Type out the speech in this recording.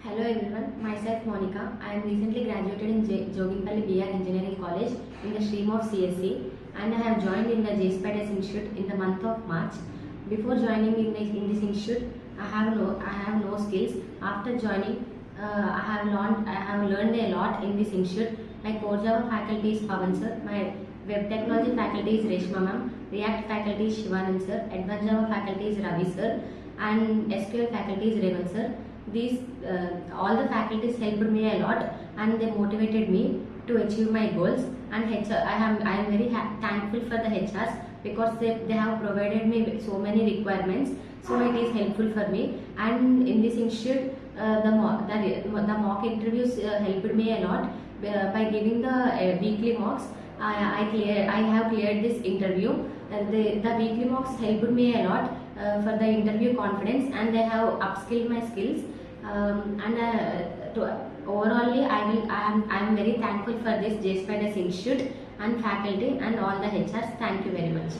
Hello everyone, myself MOUNIKA. I am recently graduated in Joginpalli B.R. Engineering College in the stream of CSE, and I have joined in the Jspiders Institute in the month of March. Before joining in this institute, I have no skills. After joining, I have learned a lot in this institute. My core Java faculty is Pavan sir, my web technology faculty is Reshma ma'am, React faculty is Shivanand sir, Advanced Java faculty is Ravi sir, and SQL faculty is Revan sir. These all the faculties helped me a lot, and they motivated me to achieve my goals. And I am very thankful for the HRs because they have provided me with so many requirements. So it is helpful for me. And in this institute, the mock interviews helped me a lot by giving the weekly mocks. I have cleared this interview. The weekly mocks helped me a lot for the interview confidence, and they have upskilled my skills. Overall, I am very thankful for this Jspiders Institute and faculty and all the HRs. Thank you very much.